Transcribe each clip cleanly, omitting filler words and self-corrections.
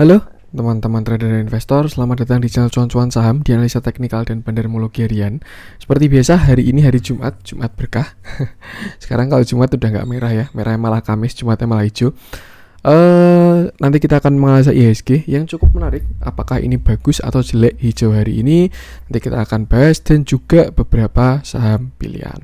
Halo teman-teman trader dan investor, selamat datang di channel Cuan-Cuan Saham di analisa teknikal dan bandarmologi harian. Seperti biasa, hari ini hari Jumat berkah. Sekarang kalau Jumat udah nggak merah ya, merahnya malah Kamis, Jumatnya malah hijau. Nanti kita akan menganalisa IHSG yang cukup menarik. Apakah ini bagus atau jelek hijau hari ini? Nanti kita akan bahas dan juga beberapa saham pilihan.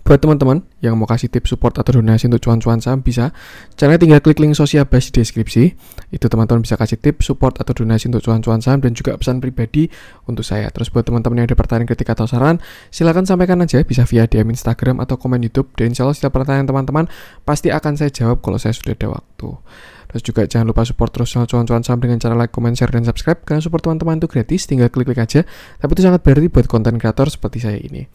Buat teman-teman yang mau kasih tips support atau donasi untuk cuan-cuan saham bisa, caranya tinggal klik link Sociabase di deskripsi. Itu teman-teman bisa kasih tips support atau donasi untuk cuan-cuan saham dan juga pesan pribadi untuk saya. Terus buat teman-teman yang ada pertanyaan, kritik atau saran, silakan sampaikan aja, bisa via DM Instagram atau komen YouTube. Dan insya Allah setiap pertanyaan teman-teman pasti akan saya jawab kalau saya sudah ada waktu. Terus juga jangan lupa support terus channel cuan-cuan saham dengan cara like, comment, share, dan subscribe. Karena support teman-teman itu gratis, tinggal klik-klik aja. Tapi itu sangat berarti buat konten kreator seperti saya ini.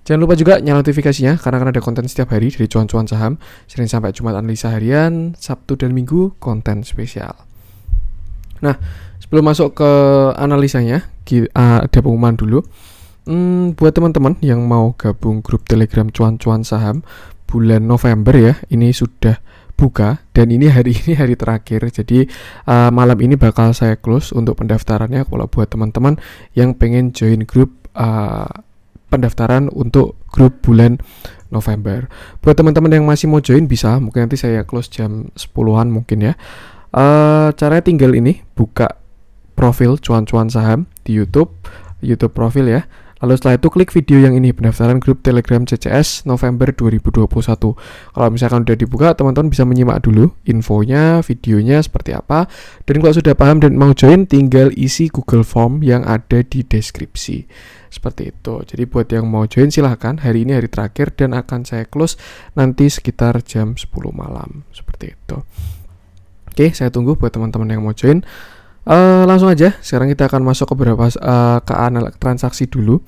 Jangan lupa juga nyalakan notifikasinya karena akan ada konten setiap hari dari cuan-cuan saham. Senin sampai Jumat analisa harian, Sabtu dan Minggu konten spesial. Nah, sebelum masuk ke analisanya, ada pengumuman dulu. Buat teman-teman yang mau gabung grup Telegram cuan-cuan saham bulan November ya, ini sudah buka dan ini hari terakhir. Jadi malam ini bakal saya close untuk pendaftarannya. Kalau buat teman-teman yang pengen join grup pendaftaran untuk grup bulan November. Buat teman-teman yang masih mau join bisa, mungkin nanti saya close jam 10-an mungkin ya. Caranya tinggal ini, buka profil cuan-cuan saham di YouTube profil ya. Lalu setelah itu klik video yang ini, pendaftaran grup Telegram CCS November 2021. Kalau misalkan udah dibuka, teman-teman bisa menyimak dulu infonya, videonya seperti apa. Dan kalau sudah paham dan mau join, tinggal isi Google Form yang ada di deskripsi. Seperti itu. Jadi buat yang mau join silahkan. Hari ini hari terakhir dan akan saya close nanti sekitar jam 10 malam. Seperti itu. Oke, saya tunggu buat teman-teman yang mau join. Langsung aja, sekarang kita akan masuk ke beberapa transaksi dulu.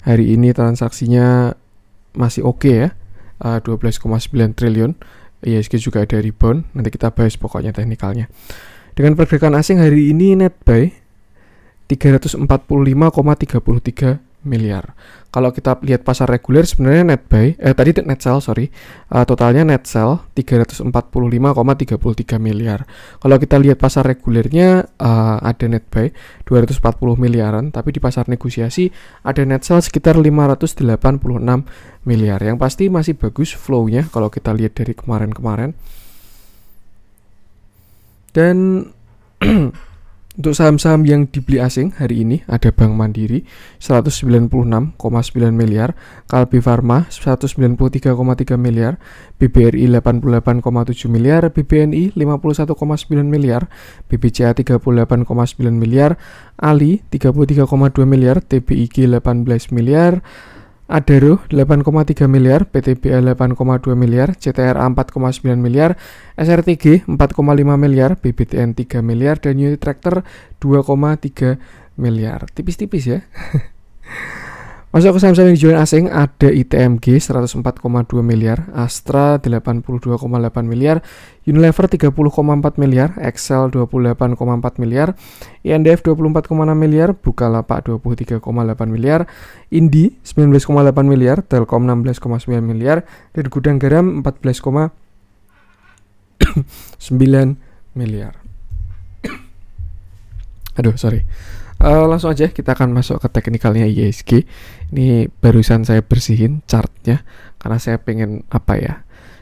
Hari ini transaksinya masih oke ya, 12,9 triliun. IHSG juga ada rebound, nanti kita bahas pokoknya teknikalnya. Dengan pergerakan asing hari ini net buy 345,33 miliar. Kalau kita lihat pasar reguler sebenarnya net buy, net sell totalnya net sell 345,33 miliar. Kalau kita lihat pasar regulernya ada net buy 240 miliaran, tapi di pasar negosiasi ada net sell sekitar 586 miliar. Yang pasti masih bagus flow-nya kalau kita lihat dari kemarin-kemarin. Dan untuk saham-saham yang dibeli asing hari ini ada Bank Mandiri 196,9 miliar, Kalbe Farma 193,3 miliar, BBRI 88,7 miliar, BBNI 51,9 miliar, BBCA 38,9 miliar, Ali 33,2 miliar, TBIG 18 miliar, Adaro 8,3 miliar, PTBA 8,2 miliar, CTRA 4,9 miliar, SRTG 4,5 miliar, BBTN 3 miliar, dan Unit Tractor 2,3 miliar. Tipis-tipis ya. Masuk ke saham-saham yang dijual asing ada ITMG 104,2 miliar, Astra 82,8 miliar, Unilever 30,4 miliar, Excel 28,4 miliar, INDF 24,6 miliar, Bukalapak 23,8 miliar, Indi 19,8 miliar, Telkom 16,9 miliar, dan Gudang Garam 14,9 miliar. Langsung aja kita akan masuk ke teknikalnya IHSG. Ini barusan saya bersihin chartnya karena saya pengen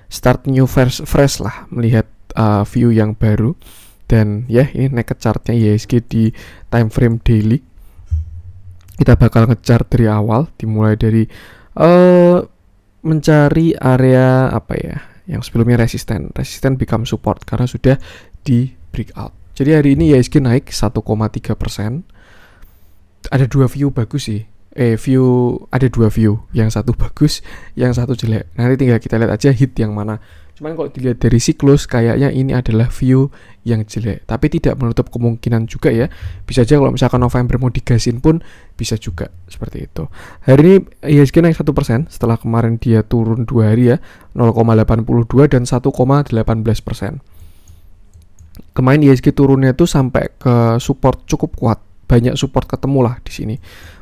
start new fresh lah, melihat view yang baru. Dan ya ini naked chartnya IHSG di time frame daily. Kita bakal nge-chart dari awal, dimulai dari mencari area yang sebelumnya resisten become support karena sudah di breakout. Jadi hari ini IHSG naik 1,3%. Ada dua view bagus sih. Ada dua view. Yang satu bagus, yang satu jelek. Nanti tinggal kita lihat aja hit yang mana. Cuman kalau dilihat dari siklus kayaknya ini adalah view yang jelek. Tapi tidak menutup kemungkinan juga ya. Bisa aja kalau misalkan November mau digasin pun bisa juga seperti itu. Hari ini IHSG naik 1% setelah kemarin dia turun 2 hari ya, 0,82 dan 1,18%. Kemarin IHSG turunnya itu sampai ke support cukup kuat banyak support ketemu lah di sini.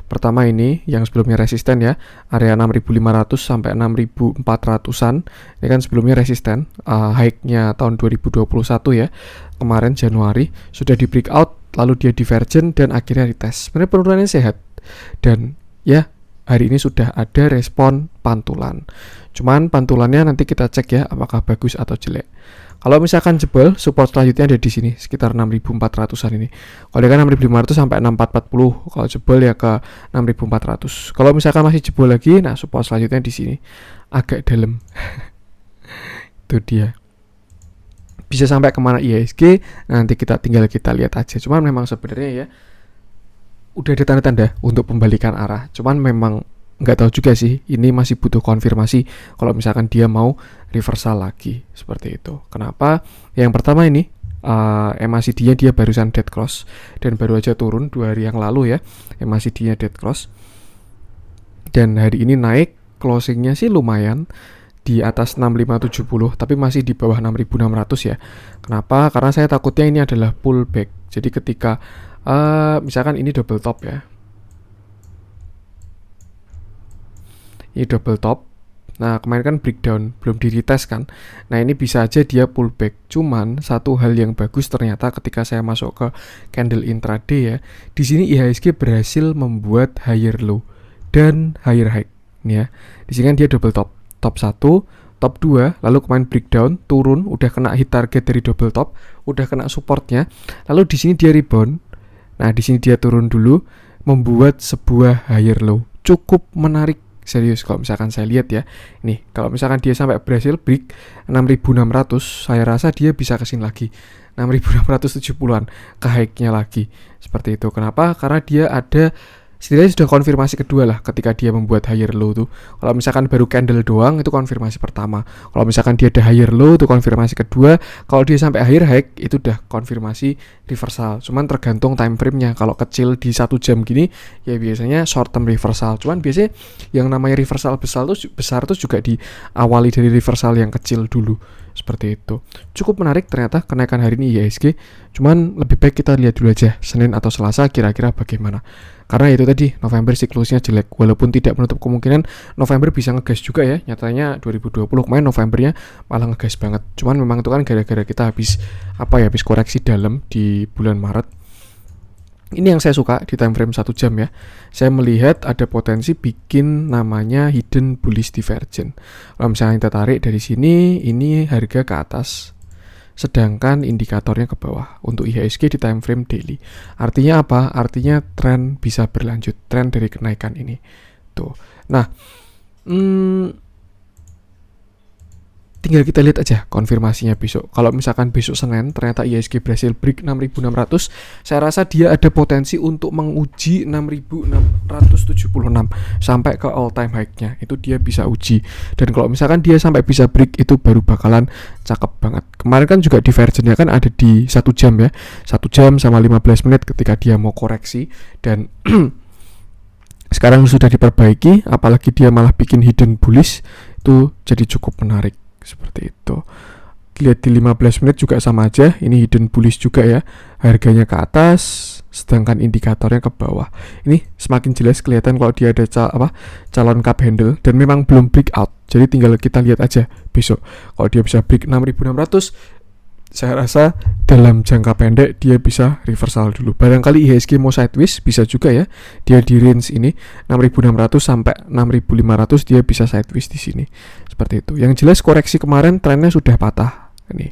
Pertama ini yang sebelumnya resisten ya, area 6.500 sampai 6.400-an. Ini kan sebelumnya resisten, high-nya tahun 2021 ya. Kemarin Januari sudah di breakout, lalu dia divergent dan akhirnya retest. Sebenarnya penurunannya sehat. Dan ya, hari ini sudah ada respon pantulan. Cuman pantulannya nanti kita cek ya apakah bagus atau jelek. Kalau misalkan jebol, support selanjutnya ada di sini sekitar 6.400-an ini. Kalau dia kan 6.500 sampai 6.440. Kalau jebol ya ke 6.400. Kalau misalkan masih jebol lagi, nah support selanjutnya di sini agak dalam. Itu dia. Bisa sampai kemana IHSG, nanti kita lihat aja. Cuman memang sebenarnya ya udah ada tanda-tanda untuk pembalikan arah. Cuman memang nggak tahu juga sih, ini masih butuh konfirmasi kalau misalkan dia mau reversal lagi seperti itu. Kenapa? Yang pertama ini MACD-nya dia barusan dead cross dan baru aja turun 2 hari yang lalu ya, MACD-nya dead cross. Dan hari ini naik, closing-nya sih lumayan di atas 6570 tapi masih di bawah 6600 ya. Kenapa? Karena saya takutnya ini adalah pullback. Jadi ketika misalkan ini double top ya, ini double top. Nah kemarin kan breakdown, belum di retest kan. Nah ini bisa aja dia pullback. Cuman satu hal yang bagus ternyata ketika saya masuk ke candle intraday ya, di sini IHSG berhasil membuat higher low dan higher high. Nih ya, di sini kan dia double top, top 1, top 2, lalu kemarin breakdown, turun, udah kena hit target dari double top, udah kena supportnya. Lalu di sini dia rebound. Nah di sini dia turun dulu, membuat sebuah higher low. Cukup menarik. Serius kalau misalkan saya lihat ya. Nih, kalau misalkan dia sampai berhasil break 6.600, saya rasa dia bisa kesini lagi. 6.670-an ke high-nya lagi. Seperti itu. Kenapa? Karena dia ada setidaknya sudah konfirmasi kedua lah ketika dia membuat higher low tuh. Kalau misalkan baru candle doang itu konfirmasi pertama. Kalau misalkan dia ada higher low itu konfirmasi kedua. Kalau dia sampai higher high itu udah konfirmasi reversal. Cuman tergantung time frame-nya. Kalau kecil di 1 jam gini ya biasanya short term reversal. Cuman biasanya yang namanya reversal besar tuh juga diawali dari reversal yang kecil dulu. Seperti itu. Cukup menarik ternyata kenaikan hari ini IHSG. Cuman lebih baik kita lihat dulu aja Senin atau Selasa kira-kira bagaimana. Karena itu tadi November siklusnya jelek. Walaupun tidak menutup kemungkinan November bisa ngegas juga ya. Nyatanya 2020 kemarin Novembernya malah ngegas banget. Cuman memang itu kan gara-gara kita habis koreksi dalam di bulan Maret. Ini yang saya suka di time frame 1 jam ya. Saya melihat ada potensi bikin namanya hidden bullish divergence. Kalau misalnya kita tarik dari sini, ini harga ke atas, sedangkan indikatornya ke bawah untuk IHSG di time frame daily. Artinya apa? Artinya tren bisa berlanjut, tren dari kenaikan ini. Tuh. Nah, tinggal kita lihat aja konfirmasinya besok. Kalau misalkan besok Senin ternyata IHSG berhasil break 6.600, saya rasa dia ada potensi untuk menguji 6.676 sampai ke all time high-nya. Itu dia bisa uji. Dan kalau misalkan dia sampai bisa break itu baru bakalan cakep banget. Kemarin kan juga divergence-nya kan ada di 1 jam ya. 1 jam sama 15 menit ketika dia mau koreksi dan sekarang sudah diperbaiki, apalagi dia malah bikin hidden bullish, itu jadi cukup menarik. Seperti itu. Lihat di 15 menit juga sama aja. Ini hidden bullish juga ya. Harganya ke atas, sedangkan indikatornya ke bawah. Ini semakin jelas kelihatan kalau dia ada calon cup handle dan memang belum breakout. Jadi tinggal kita lihat aja besok. Kalau dia bisa break 6.600, saya rasa dalam jangka pendek dia bisa reversal dulu. Barangkali IHSG mau sideways bisa juga ya. Dia di range ini 6.600 sampai 6.500 dia bisa sideways di sini. Seperti itu. Yang jelas koreksi kemarin trennya sudah patah ini.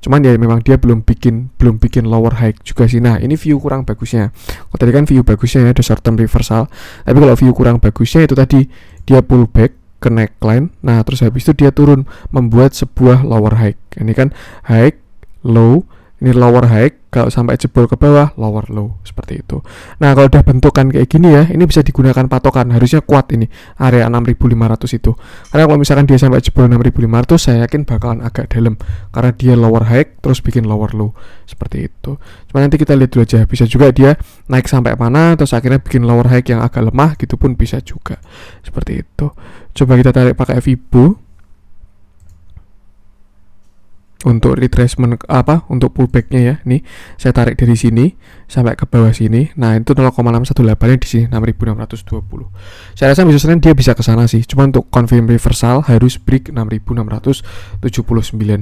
Cuman ya memang dia belum bikin lower high juga sih. Nah, ini view kurang bagusnya. Kalau tadi kan view bagusnya ya ada short term reversal. Tapi kalau view kurang bagusnya itu tadi dia pullback ke neckline. Nah, terus habis itu dia turun membuat sebuah lower high. Ini kan high, low, ini lower high, kalau sampai jebol ke bawah lower low, seperti itu. Nah, kalau udah bentukan kayak gini ya, ini bisa digunakan patokan. Harusnya kuat ini area 6.500 itu. Karena kalau misalkan dia sampai jebol 6.500, saya yakin bakalan agak dalam karena dia lower high terus bikin lower low, seperti itu. Cuma nanti kita lihat dulu aja, bisa juga dia naik sampai mana terus akhirnya bikin lower high yang agak lemah gitu pun bisa juga. Seperti itu. Coba kita tarik pakai Fibo. untuk retracement untuk pullbacknya ya. Nih saya tarik dari sini sampai ke bawah sini. Nah itu 0,618 nya di sini 6.620. Saya rasa besok Senin dia bisa ke sana sih. Cuma untuk confirm reversal harus break 6.679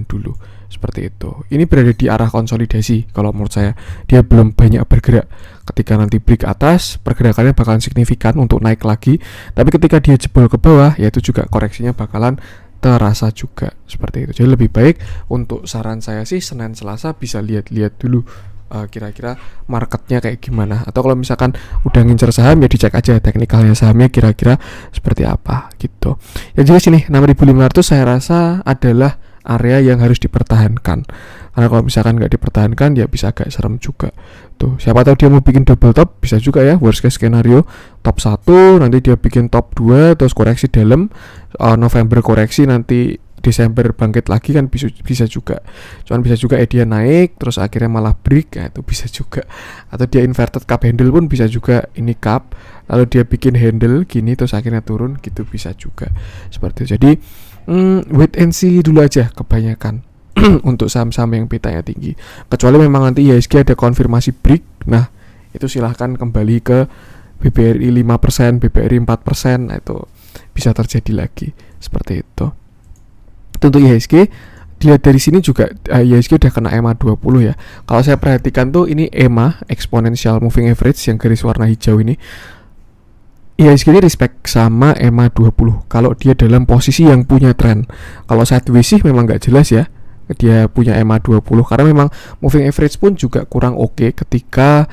dulu. Seperti itu. Ini berada di arah konsolidasi kalau menurut saya. Dia belum banyak bergerak. Ketika nanti break atas, pergerakannya bakalan signifikan untuk naik lagi. Tapi ketika dia jebol ke bawah, ya itu juga koreksinya bakalan terasa juga seperti itu. Jadi lebih baik untuk saran saya sih Senin Selasa bisa lihat-lihat dulu kira-kira marketnya kayak gimana. Atau kalau misalkan udah ngincer saham ya dicek aja teknikalnya sahamnya kira-kira seperti apa gitu. Ya jadi sini 6.500 saya rasa adalah area yang harus dipertahankan. Karena kalau misalkan nggak dipertahankan ya bisa agak serem juga. Tuh, siapa tahu dia mau bikin double top bisa juga ya, worst case scenario top 1 nanti dia bikin top 2 terus koreksi dalam November koreksi nanti Desember bangkit lagi kan bisa juga. Cuman bisa juga dia naik terus akhirnya malah break ya itu bisa juga. Atau dia inverted cup handle pun bisa juga, ini cup lalu dia bikin handle gini terus akhirnya turun gitu bisa juga. Seperti itu. Jadi wait and see dulu aja kebanyakan untuk saham-saham yang betanya tinggi. Kecuali memang nanti IHSG ada konfirmasi break, nah itu silahkan kembali ke BBRI 5%, BBRI 4%, nah itu bisa terjadi lagi seperti itu. Untuk IHSG dilihat dari sini juga IHSG udah kena EMA 20 ya. Kalau saya perhatikan tuh ini EMA Exponential Moving Average yang garis warna hijau ini. IHSG ini respect sama EMA 20 kalau dia dalam posisi yang punya tren. Kalau sideways sih memang nggak jelas ya dia punya EMA 20 karena memang moving average pun juga kurang oke ketika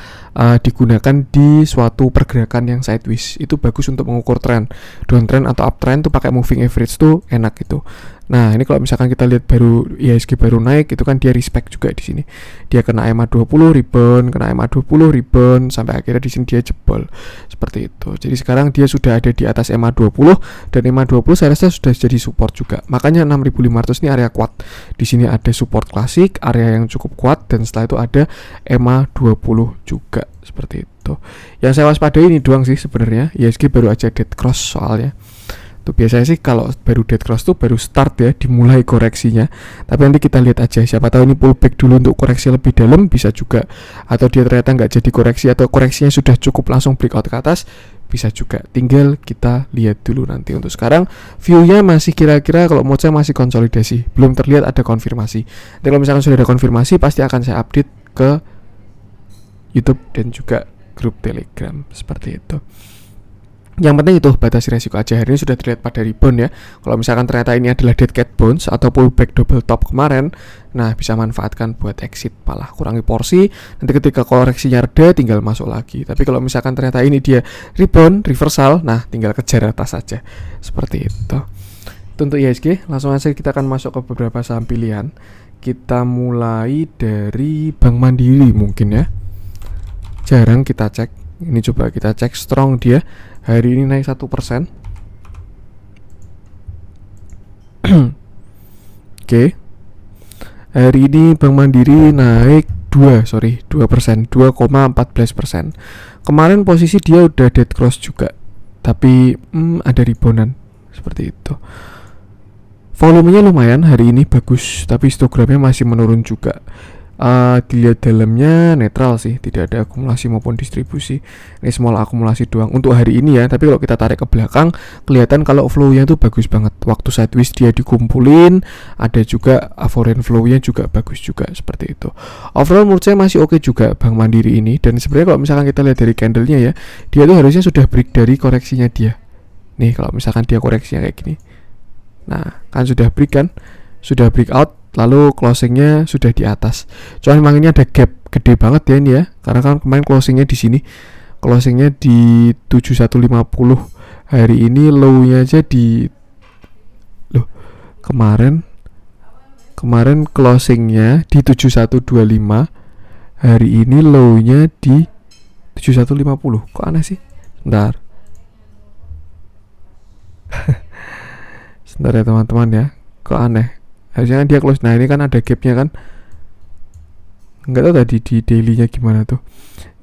digunakan di suatu pergerakan yang sideways. Itu bagus untuk mengukur tren, downtrend atau uptrend tuh pakai moving average tuh enak gitu. Nah ini kalau misalkan kita lihat baru IHSG baru naik itu kan dia respect juga di sini. Dia kena EMA 20 rebound, kena EMA 20 rebound sampai akhirnya di sini dia jebol seperti itu. Jadi sekarang dia sudah ada di atas EMA 20 dan EMA 20 saya rasa sudah jadi support juga. Makanya 6.500 ini area kuat. Di sini ada support klasik, area yang cukup kuat dan setelah itu ada EMA 20 juga seperti itu. Yang saya waspadai ini doang sih sebenarnya. IHSG baru aja dead cross soalnya. Tuh biasanya sih kalau baru dead cross tuh baru start ya dimulai koreksinya. Tapi nanti kita lihat aja, siapa tahu ini pullback dulu untuk koreksi lebih dalam bisa juga. Atau dia ternyata nggak jadi koreksi atau koreksinya sudah cukup langsung breakout ke atas bisa juga. Tinggal kita lihat dulu nanti. Untuk sekarang view-nya masih kira-kira kalau menurut saya masih konsolidasi, belum terlihat ada konfirmasi. Dan kalau misalkan sudah ada konfirmasi pasti akan saya update ke YouTube dan juga grup Telegram seperti itu. Yang penting itu batasi resiko aja. Hari ini sudah terlihat pada rebound ya. Kalau misalkan ternyata ini adalah dead cat bounce atau pullback double top kemarin, nah bisa manfaatkan buat exit, malah kurangi porsi. Nanti ketika koreksinya reda tinggal masuk lagi. Tapi kalau misalkan ternyata ini dia rebound, reversal, nah tinggal kejar atas saja. Seperti itu. Untuk IHSG, langsung aja kita akan masuk ke beberapa saham pilihan. Kita mulai dari Bank Mandiri mungkin ya. Jarang kita cek. Ini coba kita cek strong dia. Hari ini naik 1%. Oke. Hari ini Bank Mandiri naik 2%, 2,14%. Kemarin posisi dia udah dead cross juga. Tapi ada reboundan seperti itu. Volumenya lumayan hari ini bagus, tapi histogramnya masih menurun juga. Dilihat dalamnya netral sih, tidak ada akumulasi maupun distribusi. Ini small akumulasi doang untuk hari ini ya. Tapi kalau kita tarik ke belakang kelihatan kalau flow-nya tuh bagus banget. Waktu sideways dia dikumpulin, ada juga foreign flow-nya juga bagus juga seperti itu. Overall menurut saya masih oke juga Bank Mandiri ini. Dan sebenarnya kalau misalkan kita lihat dari candlenya ya, dia tuh harusnya sudah break dari koreksinya dia. Nih kalau misalkan dia koreksinya kayak gini, nah kan sudah break kan, sudah breakout. Lalu closingnya sudah di atas. Cuman memang ini ada gap gede banget ya ini ya. Karena kan kemarin closingnya di sini. Closingnya di 7150. Hari ini low-nya aja di kemarin closingnya di 7125. Hari ini low-nya di 7150. Kok aneh sih? Sebentar. Sebentar ya teman-teman ya. Kok aneh? Harusnya kan dia close. Nah ini kan ada gapnya kan. Nggak tahu tadi di daily-nya gimana tuh.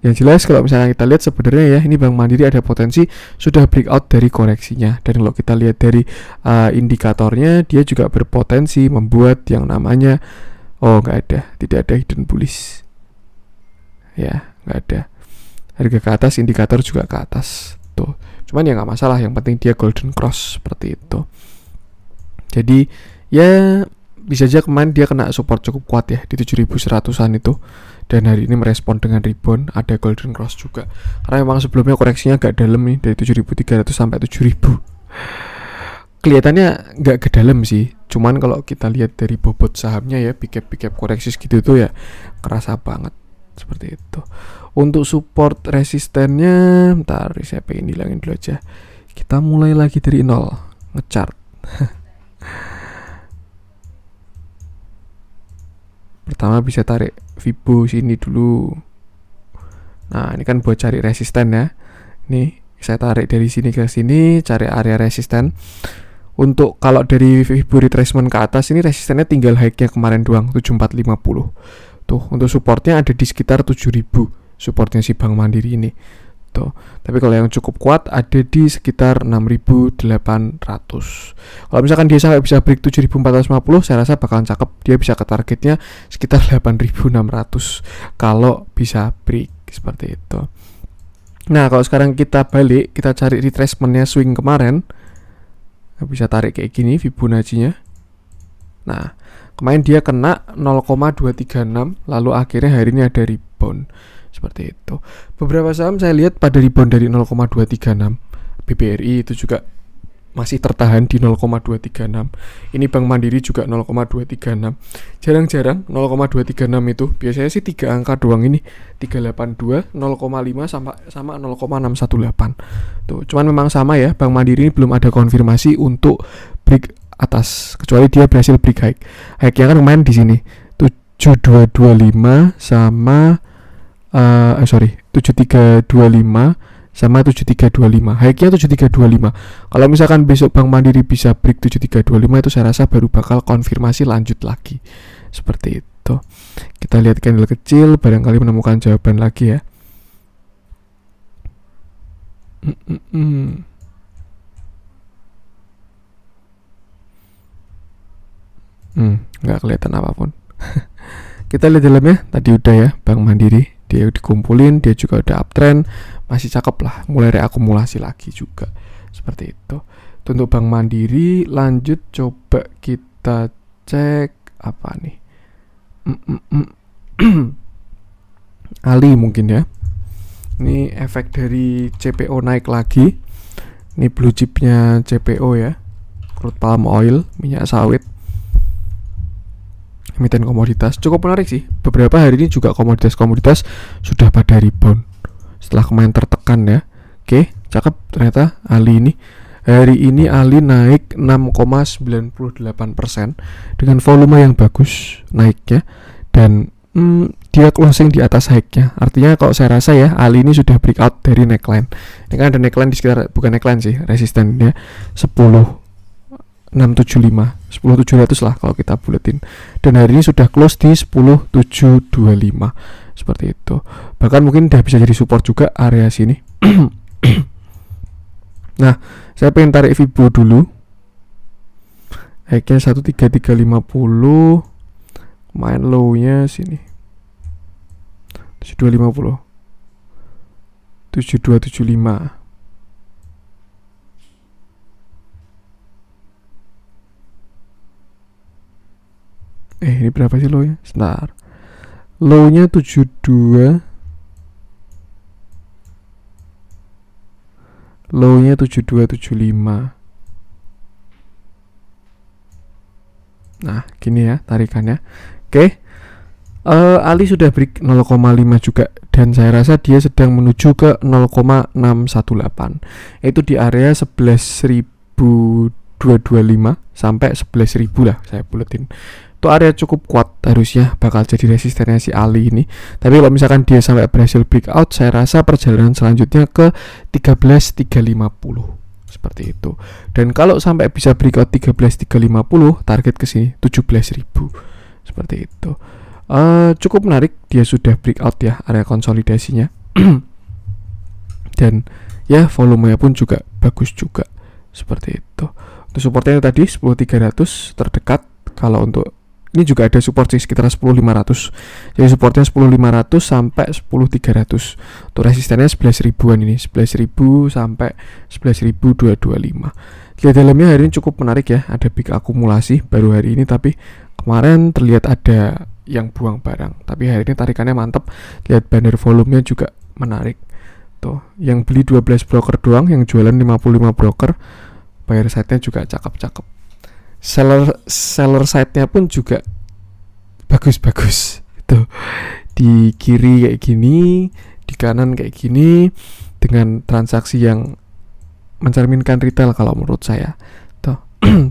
Yang jelas kalau misalnya kita lihat sebenarnya ya, ini Bank Mandiri ada potensi sudah breakout dari koreksinya. Dan kalau kita lihat dari indikatornya, dia juga berpotensi membuat yang namanya Oh, nggak ada, tidak ada hidden bullish. Ya, nggak ada. Harga ke atas, indikator juga ke atas. Tuh. Cuman ya nggak masalah, yang penting dia golden cross seperti itu. Jadi ya bisa aja kemarin dia kena support cukup kuat ya di 7100-an itu, dan hari ini merespon dengan rebound, ada golden cross juga. Karena memang sebelumnya koreksinya agak dalam nih, dari 7300 sampai 7000. Kelihatannya nggak ke dalam sih, cuman kalau kita lihat dari bobot sahamnya ya, big cap koreksi segitu tuh ya kerasa banget seperti itu. Untuk support resistennya, bentar saya pengen hilangin dulu aja. Kita mulai lagi dari nol, ngechart. Pertama bisa tarik Fibo sini dulu. Nah, ini kan buat cari resisten ya. Nih, saya tarik dari sini ke sini, cari area resisten. Untuk kalau dari Fibo retracement ke atas, ini resistennya tinggal high-nya kemarin doang, 7450. Tuh, untuk supportnya ada di sekitar 7000. Supportnya si Bank Mandiri ini. Tuh. Tapi kalau yang cukup kuat ada di sekitar 6800. Kalau misalkan dia sampai bisa break 7450, saya rasa bakalan cakep. Dia bisa ke targetnya sekitar 8600 kalau bisa break seperti itu. Nah, kalau sekarang kita balik, kita cari retracement-nya swing kemarin. Bisa tarik kayak gini Fibonacci-nya. Nah, kemarin dia kena 0,236, lalu akhirnya hari ini ada rebound seperti itu. Beberapa saham saya lihat pada rebound dari 0,236. BBRI itu juga masih tertahan di 0,236. Ini Bank Mandiri juga 0,236. Jarang-jarang 0,236 itu. Biasanya sih 3 angka doang ini. 382, 0,5 sama 0,618. Tuh, cuman memang sama ya, Bank Mandiri ini belum ada konfirmasi untuk break atas, kecuali dia berhasil break high. High-nya kan kemarin di sini 7225 sama 7325 sama 7325. High-nya 7325. Kalau misalkan besok Bank Mandiri bisa break 7325, itu saya rasa baru bakal konfirmasi lanjut lagi. Seperti itu. Kita lihat candle kecil, barangkali menemukan jawaban lagi ya. Nggak kelihatan apapun. Kita lihat dalamnya, tadi udah ya, Bank Mandiri dia dikumpulin, dia juga udah uptrend, masih cakep lah, mulai reakumulasi lagi juga seperti itu. Untuk Bank Mandiri, lanjut coba kita cek apa nih. Ali mungkin ya. Ini efek dari CPO naik lagi. Ini blue chipnya CPO ya, crude palm oil, minyak sawit, emiten komoditas. Cukup menarik sih, beberapa hari ini juga komoditas sudah pada rebound setelah kemarin tertekan ya. Oke, cakep ternyata Ali ini. Hari ini Ali naik 6,98% dengan volume yang bagus naiknya, dan dia closing di atas high-nya. Artinya kalau saya rasa ya, Ali ini sudah breakout dari neckline. Ini kan ada neckline di sekitar, bukan neckline sih, resistennya 10.675, 10.700 lah kalau kita buletin. Dan hari ini sudah close di 10.725 seperti itu. Bahkan mungkin udah bisa jadi support juga area sini. Nah, saya pengen tarik Fibo dulu. High-nya 13350, main low-nya sini 7250, 7275. Ini berapa sih low-nya? Sebentar. Low-nya 72. Low-nya 7275. Nah, gini ya tarikannya. Oke. Ali sudah break 0,5 juga, dan saya rasa dia sedang menuju ke 0,618. Itu di area 11.225 sampai 11.000 lah saya buletin. Itu area cukup kuat, harusnya bakal jadi resistennya si Ali ini. Tapi kalau misalkan dia sampai berhasil breakout, saya rasa perjalanan selanjutnya ke 13.350 seperti itu. Dan kalau sampai bisa breakout 13.350, target ke sini 17.000 seperti itu. Cukup menarik, dia sudah breakout ya area konsolidasinya. Dan ya volumenya pun juga bagus juga seperti itu. Untuk supportnya tadi 10.300 terdekat. Kalau untuk ini juga ada support sih sekitar 10.500. Jadi supportnya 10.500 sampai 10.300. Tuh resistennya 11.000-an ini, 11.000 sampai 11.225. Lihat dalamnya hari ini cukup menarik ya, ada big akumulasi baru hari ini, tapi kemarin terlihat ada yang buang barang, tapi hari ini tarikannya mantap. Lihat banner volumenya juga menarik. Tuh, yang beli 12 broker doang, yang jualan 55 broker. Buyer side-nya juga cakep-cakep. Seller side-nya pun juga bagus-bagus. Tuh, di kiri kayak gini, di kanan kayak gini, dengan transaksi yang mencerminkan retail kalau menurut saya. Tuh,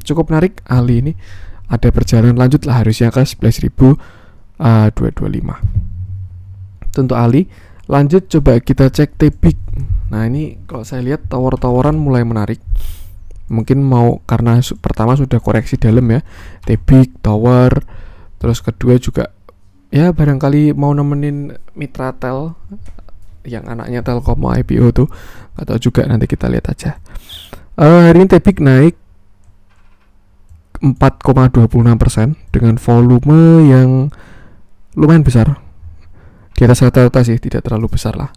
cukup menarik. Ali ini ada perjalanan lanjut lah, harusnya ke 11.225. Tentu Ali. Lanjut coba kita cek T-Big. Nah ini kalau saya lihat tower-toweran mulai menarik. Mungkin mau karena pertama sudah koreksi dalam ya, T-Big, tower. Terus kedua juga ya barangkali mau nemenin Mitra Tel yang anaknya Telkom mau IPO tuh, atau juga nanti kita lihat aja. Hari ini T-Big naik 4,26% dengan volume yang lumayan besar. Di atas rata-rata sih, tidak terlalu besar lah.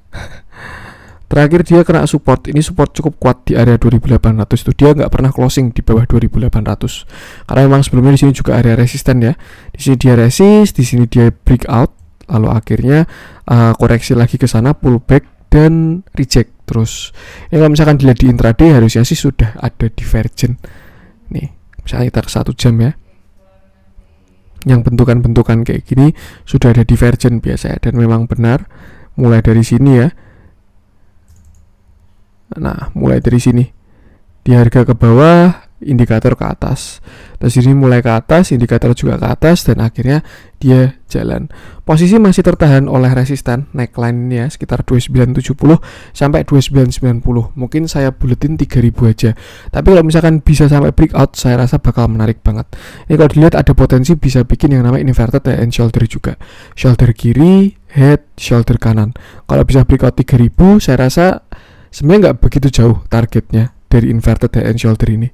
Terakhir dia kena support. Ini support cukup kuat di area 2.800 itu. Dia nggak pernah closing di bawah 2.800. Karena memang sebelumnya di sini juga area resisten ya. Di sini dia resist, di sini dia breakout, lalu akhirnya koreksi lagi ke sana, pullback dan reject terus. Ini kalau misalkan dilihat di intraday harusnya sih sudah ada divergent. Nih, misalnya kita ke 1 jam ya. Yang bentukan-bentukan kayak gini sudah ada divergent biasanya, dan memang benar mulai dari sini ya. Nah, mulai dari sini di harga ke bawah, indikator ke atas. Terus ini mulai ke atas, indikator juga ke atas, dan akhirnya dia jalan. Posisi masih tertahan oleh resisten neckline ya, sekitar 2970 sampai 2990. Mungkin saya buletin 3000 aja. Tapi kalau misalkan bisa sampai breakout, saya rasa bakal menarik banget. Ini kalau dilihat ada potensi bisa bikin yang namanya inverted head and shoulder juga. Shoulder kiri, head, shoulder kanan. Kalau bisa breakout 3000, saya rasa sebenarnya nggak begitu jauh targetnya dari inverted head and shoulder ini.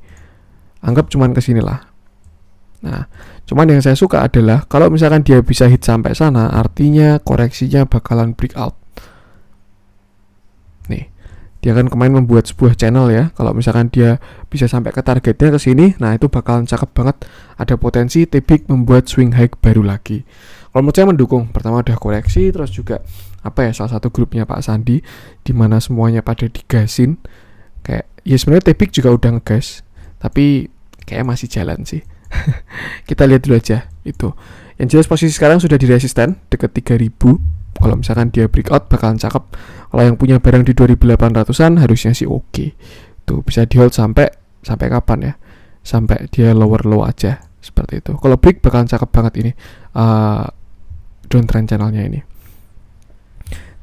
Anggap cuman kesini lah. Nah, cuman yang saya suka adalah kalau misalkan dia bisa hit sampai sana, artinya koreksinya bakalan breakout. Nih, dia kan kemarin membuat sebuah channel ya. Kalau misalkan dia bisa sampai ke targetnya ke sini, nah itu bakalan cakep banget. Ada potensi T-Big membuat swing high baru lagi. Kalau menurut saya mendukung. Pertama udah koreksi, terus juga salah satu grupnya Pak Sandi, di mana semuanya pada digasin. Kayak ya sebenarnya T-Big juga udah ngegas, tapi kayak masih jalan sih. Kita lihat dulu aja itu. Yang jelas posisi sekarang sudah di resisten deket 3000. Kalau misalkan dia breakout bakalan cakep. Kalau yang punya barang di 2800-an harusnya sih oke. Tuh bisa di hold sampai kapan ya? Sampai dia lower low aja seperti itu. Kalau break bakalan cakep banget ini. Downtrend channelnya ini.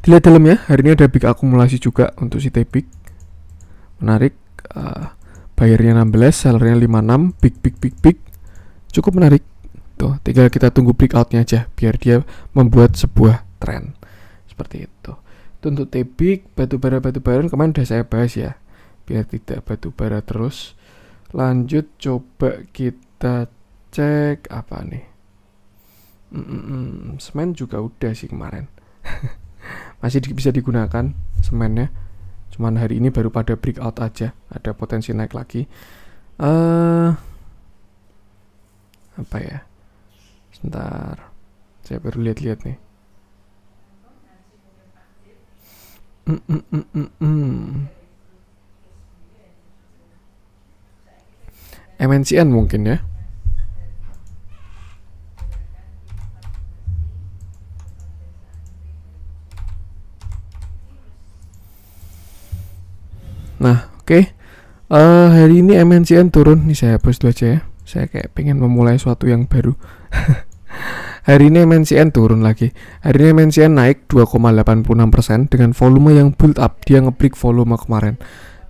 Dilihat dalamnya, hari ini ada big akumulasi juga untuk si T-Big. Menarik. Bayarnya 16, sellernya 56, big. Cukup menarik. Tuh, tinggal kita tunggu breakoutnya aja biar dia membuat sebuah tren. Seperti itu. Itu untuk T-Big, batubara kemarin udah saya bahas ya. Biar tidak batubara terus. Lanjut coba kita cek apa nih. Semen juga udah sih kemarin. Masih bisa digunakan semennya. Cuman hari ini baru pada breakout aja. Ada potensi naik lagi. Apa ya? Sebentar. Saya baru lihat-lihat nih. MNCN mungkin ya. Nah, oke. Hari ini MNCN turun. Nih saya hapus dulu aja ya. Saya kayak pengen memulai suatu yang baru. Hari ini MNCN turun lagi. Hari ini MNCN naik 2,86% dengan volume yang build up. Dia nge-break volume kemarin.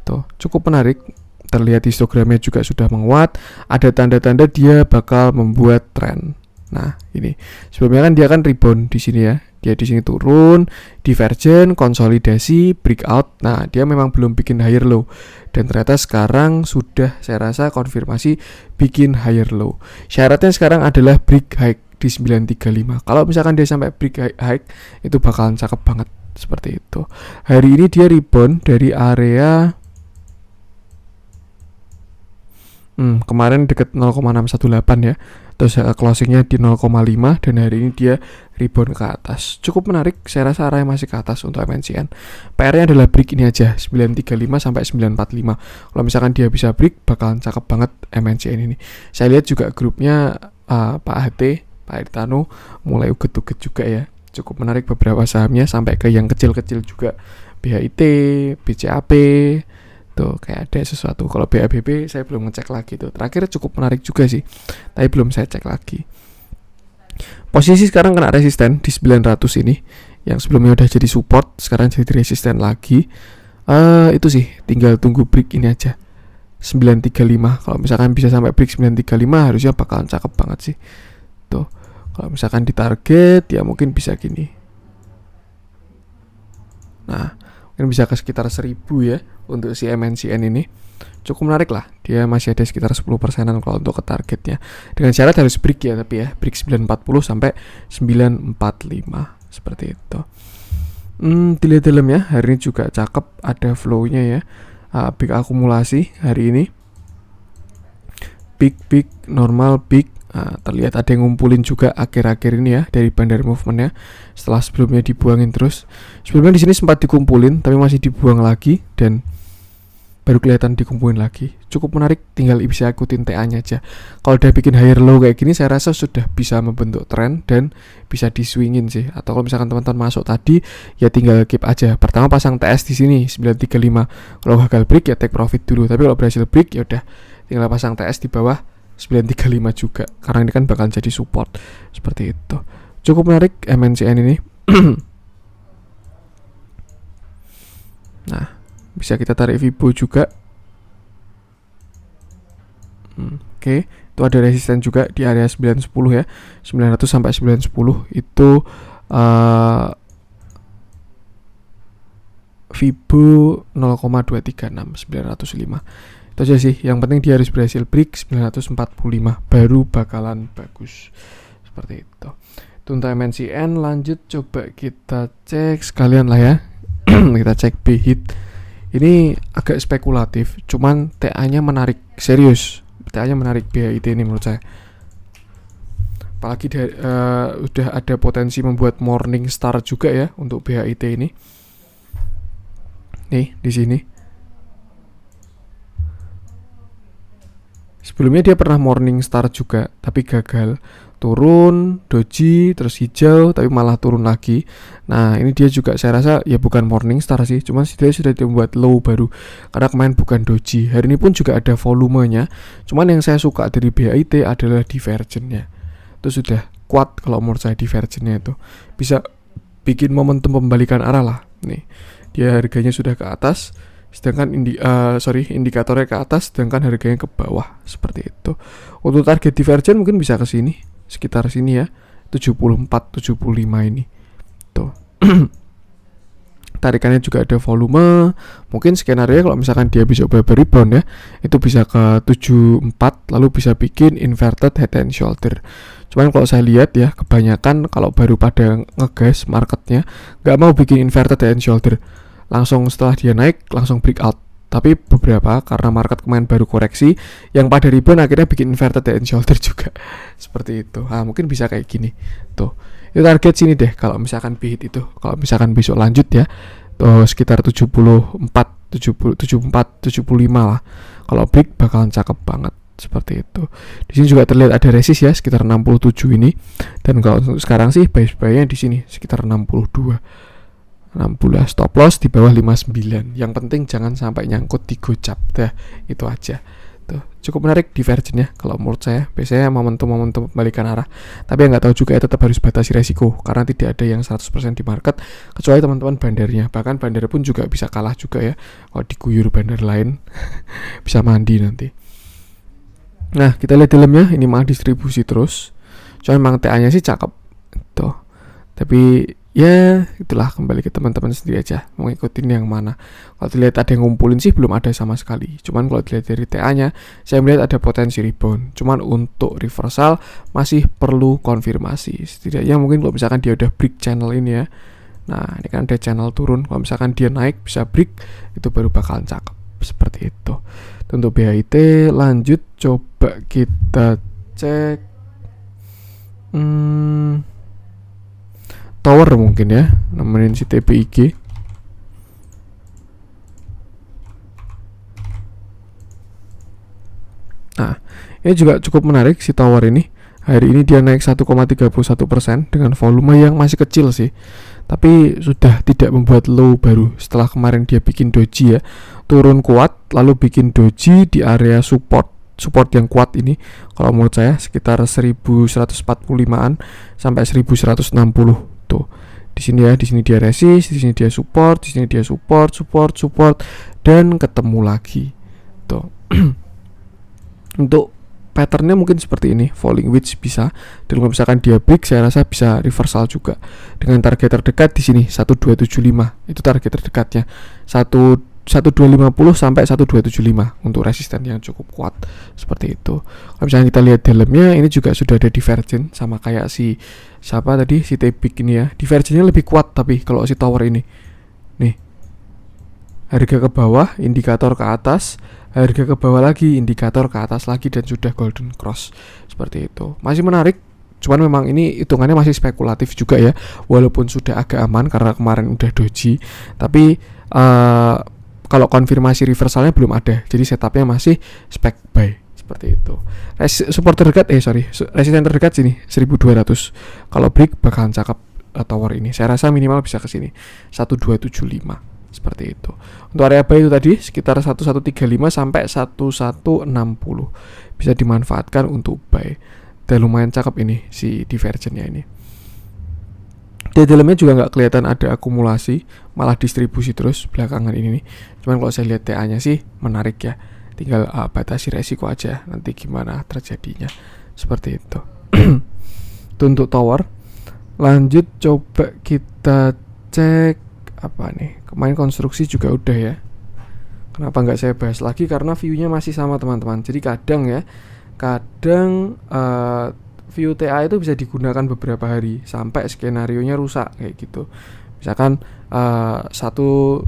Tuh, cukup menarik. Terlihat histogramnya juga sudah menguat. Ada tanda-tanda dia bakal membuat tren. Nah, ini sebelumnya kan dia kan rebound di sini ya. Dia di sini turun, divergent, konsolidasi, breakout. Nah, dia memang belum bikin higher low. Dan ternyata sekarang sudah saya rasa konfirmasi bikin higher low. Syaratnya sekarang adalah break high di 935. Kalau misalkan dia sampai break high, itu bakalan cakep banget seperti itu. Hari ini dia rebound dari area kemarin deket 0,618 ya. Terus closingnya di 0,5 dan hari ini dia rebound ke atas. Cukup menarik, saya rasa arahnya masih ke atas untuk MNCN. PR-nya adalah break ini aja, 935 sampai 945. Kalau misalkan dia bisa break, bakalan cakep banget MNCN ini. Saya lihat juga grupnya Pak HT, Pak Irtano mulai uget-uget juga ya. Cukup menarik beberapa sahamnya sampai ke yang kecil-kecil juga. BHIT, BCAP, tuh kayak ada sesuatu. Kalau BABB saya belum ngecek lagi tuh. Terakhir cukup menarik juga sih, tapi belum saya cek lagi. Posisi sekarang kena resisten di 900 ini, yang sebelumnya udah jadi support, sekarang jadi resisten lagi. Itu sih, tinggal tunggu break ini aja 935. Kalau misalkan bisa sampai break 935 harusnya bakalan cakep banget sih. Tuh, kalau misalkan di target ya mungkin bisa gini. Nah, mungkin bisa ke sekitar 1000 ya untuk si MNCN ini. Cukup menarik lah, dia masih ada sekitar 10%an kalau untuk ke targetnya. Dengan syarat harus break ya, tapi ya break 940 sampai 945 seperti itu. Dilihat dalamnya hari ini juga cakep, ada flow-nya ya. Big akumulasi hari ini, big normal big. Terlihat ada yang ngumpulin juga akhir-akhir ini ya dari bandar movementnya. Setelah sebelumnya dibuangin terus. Sebelumnya di sini sempat dikumpulin tapi masih dibuang lagi dan baru kelihatan dikumpulin lagi. Cukup menarik, tinggal bisa ikutin TA-nya aja. Kalau udah bikin higher low kayak gini, saya rasa sudah bisa membentuk tren dan bisa diswingin sih. Atau kalau misalkan teman-teman masuk tadi, ya tinggal keep aja. Pertama pasang TS di sini 935. Kalau gagal break ya take profit dulu. Tapi kalau berhasil break ya udah tinggal pasang TS di bawah 935 juga. Karena ini kan bakal jadi support seperti itu. Cukup menarik MNCN ini. Nah, bisa kita tarik Fibo juga. Oke, itu ada resisten juga di area 910 ya. 900 sampai 910 itu Fibo 0,236 905. Itu aja sih, yang penting dia harus berhasil break 945 baru bakalan bagus. Seperti itu. Itu untuk MNCN. Lanjut coba kita cek sekalian lah ya. Kita cek BHIT. Ini agak spekulatif, cuman TA-nya menarik, serius. TA-nya menarik BHIT ini menurut saya. Apalagi udah ada potensi membuat morning star juga ya untuk BHIT ini. Nih, di sini. Sebelumnya dia pernah morning star juga, tapi gagal. Turun, doji, terus hijau, tapi malah turun lagi. Nah, ini dia juga saya rasa ya bukan morning star sih, cuman dia sudah membuat low baru. Karena kemarin bukan doji. Hari ini pun juga ada volumenya. Cuman yang saya suka dari BHIT adalah divergennya. Itu sudah kuat kalau menurut saya divergennya itu. Bisa bikin momentum pembalikan arah lah. Nih, dia harganya sudah ke atas. Sedangkan indikatornya ke atas, sedangkan harganya ke bawah seperti itu. Untuk target divergen mungkin bisa ke sini, sekitar sini ya, 74-75 ini. Tuh. Tarikannya juga ada volume. Mungkin skenario kalau misalkan dia bisa rebound ya, itu bisa ke 74, lalu bisa bikin inverted head and shoulder. Cuman kalau saya lihat ya, kebanyakan kalau baru pada ngegas marketnya nggak mau bikin inverted head and shoulder. Langsung setelah dia naik langsung breakout. Tapi beberapa karena market kemarin baru koreksi, yang pada rebound akhirnya bikin inverted head and shoulder juga. Seperti itu. Mungkin bisa kayak gini. Tuh. Itu target sini deh kalau misalkan BHIT itu. Kalau misalkan besok lanjut ya, tuh sekitar 74, 75 lah. Kalau break bakalan cakep banget. Seperti itu. Di sini juga terlihat ada resist ya sekitar 67 ini. Dan kalau untuk sekarang sih buy-nya di sini sekitar 62. 60 stop loss di bawah 59. Yang penting jangan sampai nyangkut di gocap. Dah, itu aja. Tuh, cukup menarik divergennya kalau menurut saya. Biasanya momentum pembalikan arah. Tapi yang nggak tahu juga ya, tetap harus batasi resiko karena tidak ada yang 100% di market kecuali teman-teman bandarnya. Bahkan bandar pun juga bisa kalah juga ya. Kalau diguyur bandar lain bisa mandi nanti. Nah, kita lihat dalamnya, ini malah distribusi terus. Cuman memang TA-nya sih cakep tuh. Tapi ya itulah, kembali ke teman-teman sendiri aja mau ngikutin yang mana. Kalau dilihat ada yang ngumpulin sih belum ada sama sekali. Cuman kalau dilihat dari TA-nya, saya melihat ada potensi rebound. Cuman untuk reversal masih perlu konfirmasi. Setidaknya mungkin kalau misalkan dia udah break channel ini ya. Nah, ini kan ada channel turun. Kalau misalkan dia naik bisa break, itu baru bakalan cakep. Seperti itu. Untuk BHIT lanjut, coba kita cek tower mungkin ya, nemenin si TPIG. Nah, ini juga cukup menarik si tower ini. Hari ini dia naik 1,31% dengan volume yang masih kecil sih. Tapi sudah tidak membuat low baru setelah kemarin dia bikin doji ya. Turun kuat lalu bikin doji di area support yang kuat ini. Kalau menurut saya sekitar 1145-an sampai 1160 tuh. Di sini ya, di sini dia resist, di sini dia support, di sini dia support dan ketemu lagi. Tuh. Untuk patternnya mungkin seperti ini, falling wedge bisa. Dan kalau misalkan dia break, saya rasa bisa reversal juga. Dengan target terdekat di sini 1275, itu target terdekatnya. 1250 sampai 1275 untuk resisten yang cukup kuat seperti itu. Kalau misalnya kita lihat dalamnya, ini juga sudah ada divergent sama kayak si siapa tadi, si Tebik ini ya. Divergentnya lebih kuat tapi kalau si tower ini. Nih. Harga ke bawah, indikator ke atas, harga ke bawah lagi, indikator ke atas lagi, dan sudah golden cross. Seperti itu. Masih menarik. Cuman memang ini hitungannya masih spekulatif juga ya. Walaupun sudah agak aman karena kemarin udah doji, tapi kalau konfirmasi reversalnya belum ada, jadi setupnya masih spek buy seperti itu. Support terdekat resisten terdekat sini 1200. Kalau break bakalan cakep tower ini. Saya rasa minimal bisa ke sini 1275 seperti itu. Untuk area buy itu tadi sekitar 1135 sampai 1160 bisa dimanfaatkan untuk buy. Dan lumayan cakep ini si divergentnya ini. Di dalamnya juga nggak kelihatan ada akumulasi, malah distribusi terus belakangan ini nih. Cuman kalau saya lihat TA-nya sih menarik ya. Tinggal batasi resiko aja nanti gimana terjadinya. Seperti itu. Itu untuk tower. Lanjut coba kita cek apa nih. Kemarin konstruksi juga udah ya. Kenapa nggak saya bahas lagi? Karena view-nya masih sama teman-teman. Jadi kadang view TA itu bisa digunakan beberapa hari sampai skenarionya rusak kayak gitu. Misalkan satu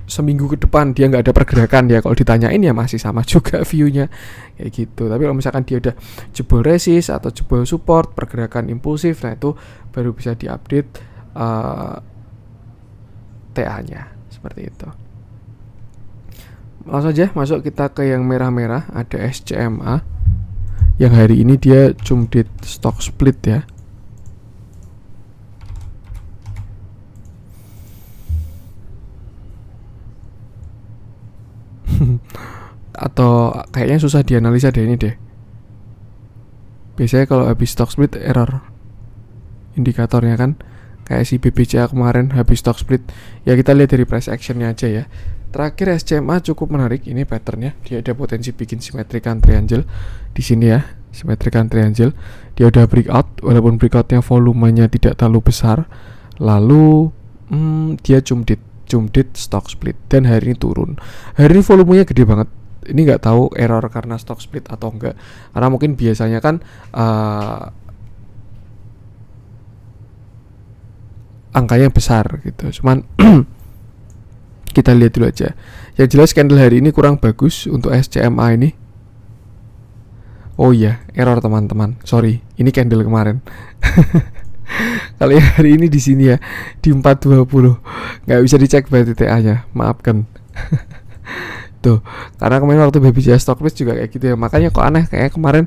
seminggu ke depan dia nggak ada pergerakan ya, kalau ditanyain ya masih sama juga view-nya kayak gitu. Tapi kalau misalkan dia udah jebol resist atau jebol support, pergerakan impulsif, nah itu baru bisa diupdate TA-nya seperti itu. Langsung aja masuk kita ke yang merah-merah, ada SCMA. Yang hari ini dia cumdit stock split ya. Atau kayaknya susah dianalisa deh ini deh. Biasanya kalau habis stock split error indikatornya kan, kayak si BBCA kemarin habis stock split. Ya kita lihat dari price actionnya aja ya. Terakhir SCMA cukup menarik ini patternnya. Dia ada potensi bikin symmetrical triangle di sini ya, symmetrical triangle. Dia udah breakout, walaupun breakoutnya volumenya tidak terlalu besar. Lalu dia cumdit stock split dan hari ini turun. Hari ini volumenya gede banget. Ini nggak tahu error karena stock split atau enggak. Karena mungkin biasanya kan angkanya besar gitu. Cuman kita lihat dulu aja. Yang jelas candle hari ini kurang bagus untuk SCMA ini. Oh iya, error teman-teman. Sorry, ini candle kemarin. Kalau yang hari ini di sini ya, di 420. Nggak bisa dicek berarti TA-nya. Maafkan. Tuh, karena kemarin waktu BBCA stock split juga kayak gitu ya. Makanya kok aneh, kayak kemarin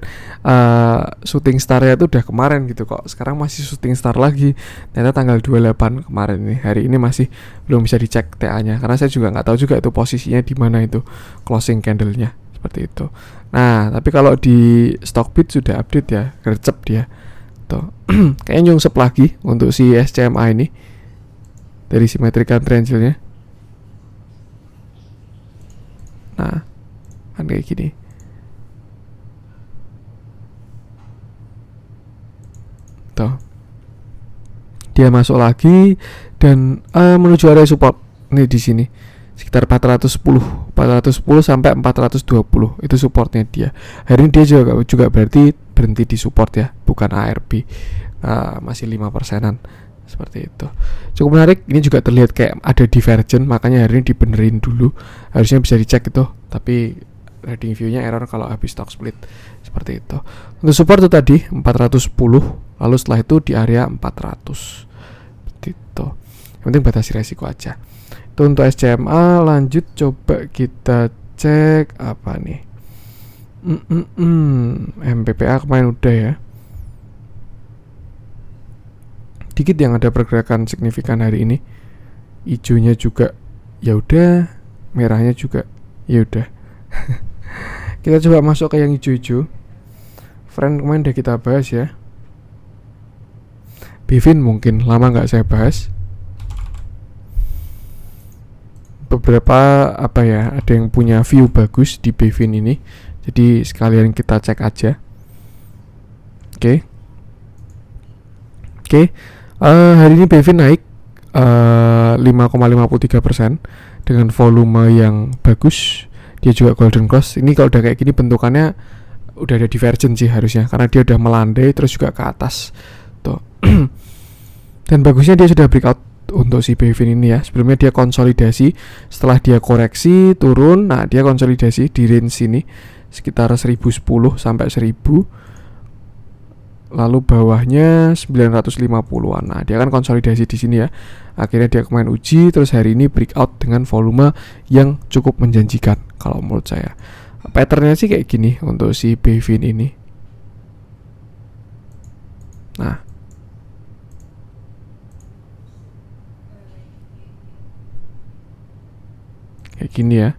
shooting star-nya itu udah kemarin gitu, kok sekarang masih shooting star lagi. Ternyata tanggal 28 kemarin ini. Hari ini masih belum bisa dicek TA-nya karena saya juga nggak tahu juga itu posisinya di mana itu closing candle-nya seperti itu. Nah, tapi kalau di Stockbit sudah update ya, gercep dia. Tuh. Kayaknya nyungsep lagi untuk si SCMA ini dari symmetrical triangle-nya. Nah, kan kayak gini. Tuh. Dia masuk lagi dan menuju area support. Ini di sini sekitar 410 sampai 420 itu supportnya dia. Hari ini dia juga berarti berhenti di support ya, bukan ARB. Masih 5%-an seperti itu. Cukup menarik. Ini juga terlihat kayak ada divergent, makanya hari ini dibenerin dulu. Harusnya bisa dicek itu, tapi trading view-nya error kalau habis stock split seperti itu. Untuk support itu tadi 410, lalu setelah itu di area 400 seperti itu. Yang penting batasi resiko aja. Itu untuk SCMA. Lanjut coba kita cek apa nih. MPPA kemarin udah ya. Dikit yang ada pergerakan signifikan hari ini. Hijaunya juga ya udah, merahnya juga ya udah. Kita coba masuk ke yang hijau-hijau. Friend kemarin udah kita bahas ya. Bivin mungkin lama nggak saya bahas. Beberapa ada yang punya view bagus di Bivin ini. Jadi sekalian kita cek aja. Oke. Hari ini Bivin naik 5,53% dengan volume yang bagus. Dia juga golden cross. Ini kalau udah kayak gini bentukannya udah ada divergence sih harusnya, karena dia udah melandai terus juga ke atas tuh. Dan bagusnya dia sudah breakout untuk si Bivin ini ya. Sebelumnya dia konsolidasi, setelah dia koreksi turun, nah dia konsolidasi di range sini sekitar 1010 sampai 1000. Lalu bawahnya 950-an. Nah, dia kan konsolidasi di sini ya. Akhirnya dia kemarin uji, terus hari ini breakout dengan volume yang cukup menjanjikan kalau menurut saya. Patternnya sih kayak gini untuk si Bivin ini. Nah, kayak gini ya.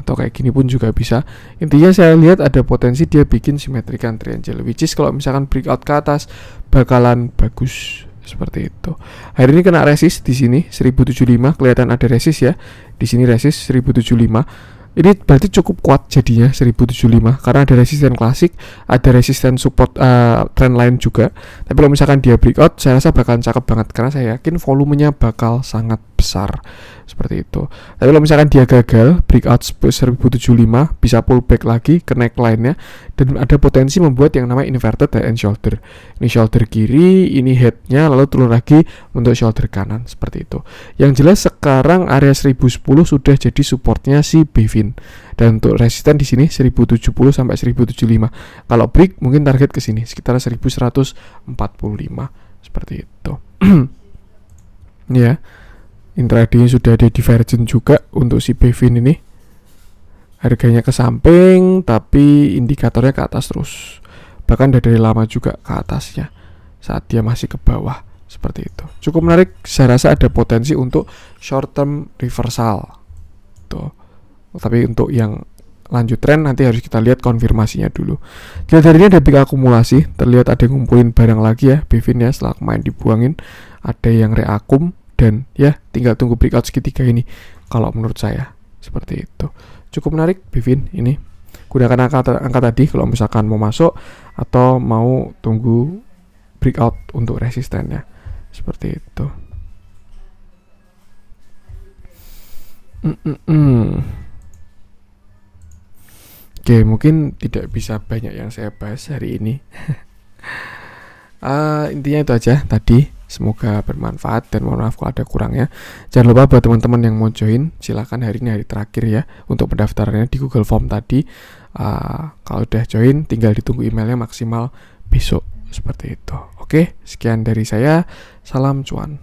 Atau kayak gini pun juga bisa. Intinya saya lihat ada potensi dia bikin symmetrical triangle, which is kalau misalkan breakout ke atas bakalan bagus seperti itu. Hari ini kena resist di sini 1075, kelihatan ada resist ya. Di sini resist 1075. Ini berarti cukup kuat jadinya 1075 karena ada resisten klasik, ada resisten support trend line juga. Tapi kalau misalkan dia breakout, saya rasa bakalan cakep banget karena saya yakin volumenya bakal sangat besar seperti itu. Tapi kalau misalkan dia gagal breakout 1075, bisa pullback lagi ke neckline-nya dan ada potensi membuat yang namanya inverted head and shoulder. Ini shoulder kiri, ini head-nya, lalu turun lagi untuk shoulder kanan seperti itu. Yang jelas sekarang area 1010 sudah jadi supportnya si Bivin. Dan untuk resisten di sini 1070 sampai 1075. Kalau break mungkin target ke sini sekitar 1145 seperti itu. Ya. Intraday sudah ada divergent juga untuk si Bivin ini. Harganya ke samping tapi indikatornya ke atas terus. Bahkan dari lama juga ke atasnya saat dia masih ke bawah seperti itu. Cukup menarik, saya rasa ada potensi untuk short term reversal. Tuh. Tapi untuk yang lanjut tren nanti harus kita lihat konfirmasinya dulu. Jadi hari ini ada big akumulasi, terlihat ada yang ngumpulin barang lagi ya Bivin ya, setelah kemarin dibuangin. Ada yang reakum dan ya tinggal tunggu breakout segitiga ini kalau menurut saya seperti itu. Cukup menarik Bivin ini. Gunakan angka tadi kalau misalkan mau masuk atau mau tunggu breakout untuk resistennya seperti itu. Oke, mungkin tidak bisa banyak yang saya bahas hari ini. Intinya itu aja tadi. Semoga bermanfaat dan mohon maaf kalau ada kurangnya. Jangan lupa buat teman-teman yang mau join, silakan hari ini hari terakhir ya untuk pendaftarannya di Google Form tadi. Kalau udah join, tinggal ditunggu emailnya maksimal besok seperti itu. Oke, sekian dari saya. Salam cuan.